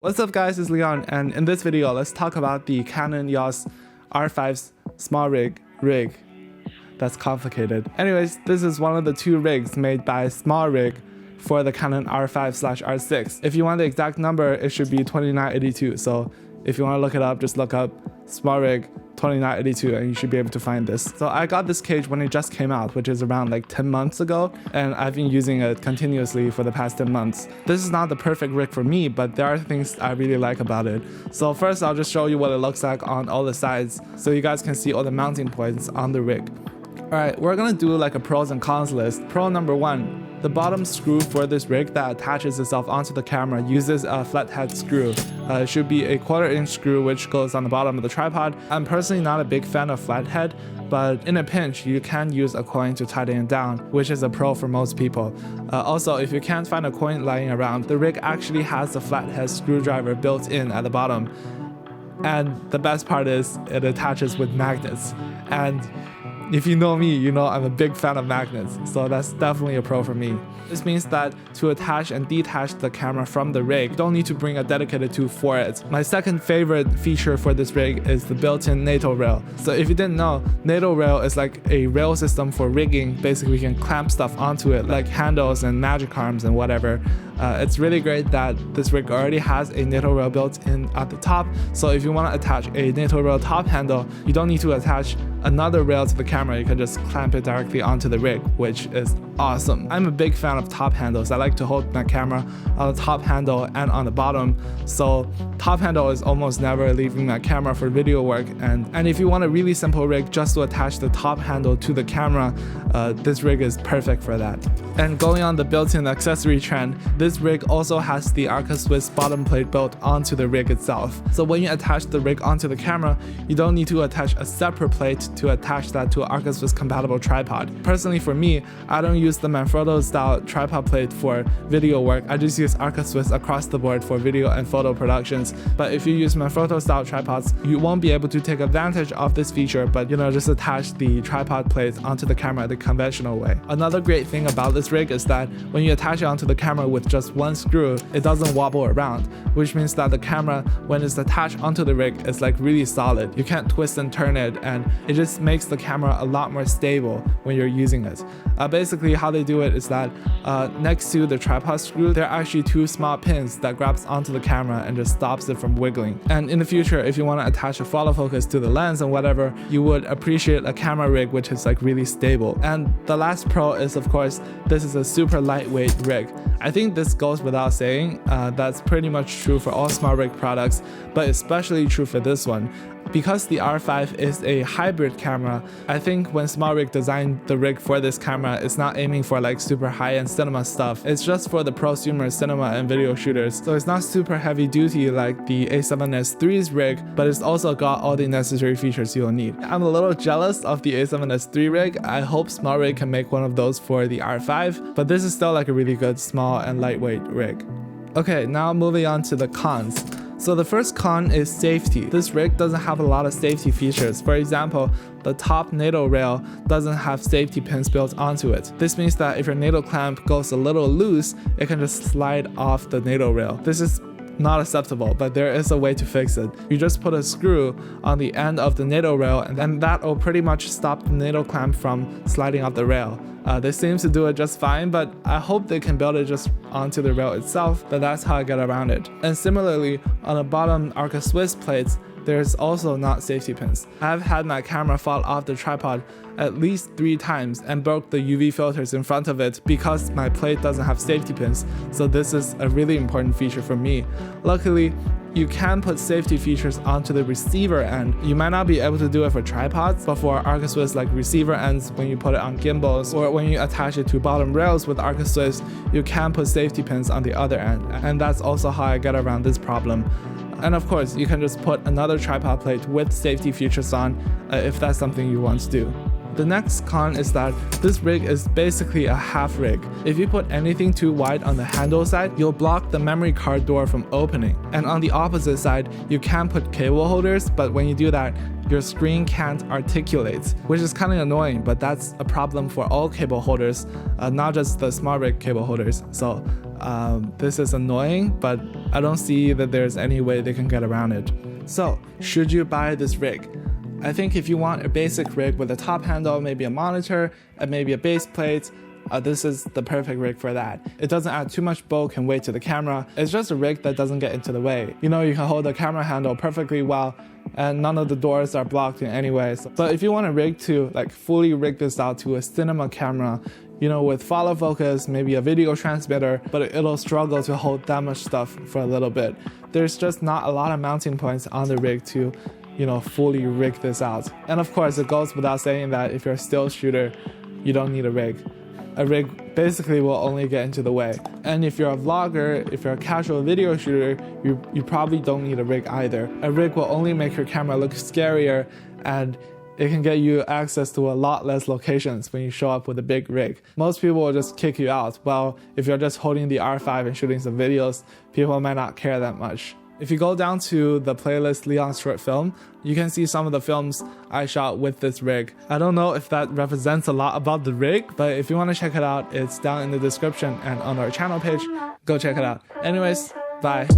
What's up guys, it's Leon, and in this video let's talk about the Canon EOS R5's SmallRIg rig. That's complicated. Anyways, this is one of the two rigs made by SmallRIg for the Canon R5/R6. If you want the exact number, it should be 2982. So if you want to look it up, just look up SmallRIg 2982 and you should be able to find this. So I got this cage when it just came out, which is around like 10 months ago, and I've been using it continuously for the past 10 months. This is not the perfect rig for me, but there are things I really like about it. So first I'll just show you what it looks like on all the sides so you guys can see all the mounting points on the rig. Alright, we're gonna do like a pros and cons list. Pro number one. The bottom screw for this rig that attaches itself onto the camera uses a flathead screw. It should be a 1/4-inch screw which goes on the bottom of the tripod. I'm personally not a big fan of flathead, but in a pinch you can use a coin to tighten it down, which is a pro for most people. Also, if you can't find a coin lying around, the rig actually has a flathead screwdriver built in at the bottom. And the best part is it attaches with magnets. And if you know me, you know I'm a big fan of magnets, so that's definitely a pro for me. This means that to attach and detach the camera from the rig, you don't need to bring a dedicated tool for it. My second favorite feature for this rig is the built-in NATO rail. So if you didn't know, NATO rail is like a rail system for rigging. Basically, we can clamp stuff onto it, like handles and magic arms and whatever. It's really great that this rig already has a NATO rail built in at the top, so if you want to attach a NATO rail top handle, you don't need to attach another rail to the camera. You can just clamp it directly onto the rig, which is awesome. I'm a big fan of top handles. I like to hold my camera on the top handle and on the bottom, so top handle is almost never leaving my camera for video work, and if you want a really simple rig just to attach the top handle to the camera, this rig is perfect for that. And going on the built-in accessory trend, this rig also has the arca Swiss bottom plate built onto the rig itself. So when you attach the rig onto the camera, you don't need to attach a separate plate to attach that to an arca Swiss compatible tripod. Personally for me, I don't use the Manfrotto style tripod plate for video work. I just use arca Swiss across the board for video and photo productions. But if you use Manfrotto style tripods, you won't be able to take advantage of this feature, but just attach the tripod plates onto the camera the conventional way. Another great thing about this rig is that when you attach it onto the camera with just one screw, it doesn't wobble around, which means that the camera, when it's attached onto the rig, is like really solid. You can't twist and turn it, and it just makes the camera a lot more stable when you're using it. Basically how they do it is that next to the tripod screw, there are actually two small pins that grabs onto the camera and just stops it from wiggling. And in the future, if you want to attach a follow focus to the lens and whatever, you would appreciate a camera rig which is like really stable. And the last pro is, of course, this is a super lightweight rig. I think this goes without saying. That's pretty much true for all SmallRIg products, but especially true for this one. Because the R5 is a hybrid camera, I think when SmallRIg designed the rig for this camera, it's not aiming for like super high-end cinema stuff. It's just for the prosumer cinema and video shooters. So it's not super heavy duty like the A7S III's rig, but it's also got all the necessary features you'll need. I'm a little jealous of the A7S III rig. I hope SmallRIg can make one of those for the R5, but this is still like a really good small and lightweight rig. Okay, now moving on to the cons. So the first con is safety. This rig doesn't have a lot of safety features. For example, the top NATO rail doesn't have safety pins built onto it. This means that if your NATO clamp goes a little loose, it can just slide off the NATO rail. This is not acceptable, but there is a way to fix it. You just put a screw on the end of the NATO rail, and then that will pretty much stop the NATO clamp from sliding off the rail. They seem to do it just fine, but I hope they can build it just onto the rail itself, but that's how I get around it. And similarly, on the bottom arca Swiss plates, there's also not safety pins. I've had my camera fall off the tripod at least 3 times and broke the UV filters in front of it because my plate doesn't have safety pins, so this is a really important feature for me. Luckily, you can put safety features onto the receiver end. You might not be able to do it for tripods, but for arca Swiss like receiver ends, when you put it on gimbals or when you attach it to bottom rails with arca Swiss, you can put safety pins on the other end, and that's also how I get around this problem. And of course, you can just put another tripod plate with safety features on if that's something you want to do. The next con is that this rig is basically a half rig. If you put anything too wide on the handle side, you'll block the memory card door from opening. And on the opposite side, you can put cable holders, but when you do that, your screen can't articulate, which is kind of annoying, but that's a problem for all cable holders, not just the SmallRIg cable holders. So This is annoying, but I don't see that there's any way they can get around it. So, should you buy this rig? I think if you want a basic rig with a top handle, maybe a monitor, and maybe a base plate, this is the perfect rig for that. It doesn't add too much bulk and weight to the camera. It's just a rig that doesn't get into the way. You know, you can hold the camera handle perfectly well, and none of the doors are blocked in any way. But if you want a rig to like fully rig this out to a cinema camera, you know, with follow focus, maybe a video transmitter, but it'll struggle to hold that much stuff for a little bit. There's just not a lot of mounting points on the rig to, you know, fully rig this out. And of course, it goes without saying that if you're a still shooter, you don't need a rig. A rig basically will only get into the way. And if you're a vlogger, if you're a casual video shooter, you probably don't need a rig either. A rig will only make your camera look scarier, and it can get you access to a lot less locations when you show up with a big rig. Most people will just kick you out. Well, if you're just holding the R5 and shooting some videos, people might not care that much. If you go down to the playlist Leon's short film, you can see some of the films I shot with this rig. I don't know if that represents a lot about the rig, but if you want to check it out, it's down in the description and on our channel page. Go check it out. Anyways, bye.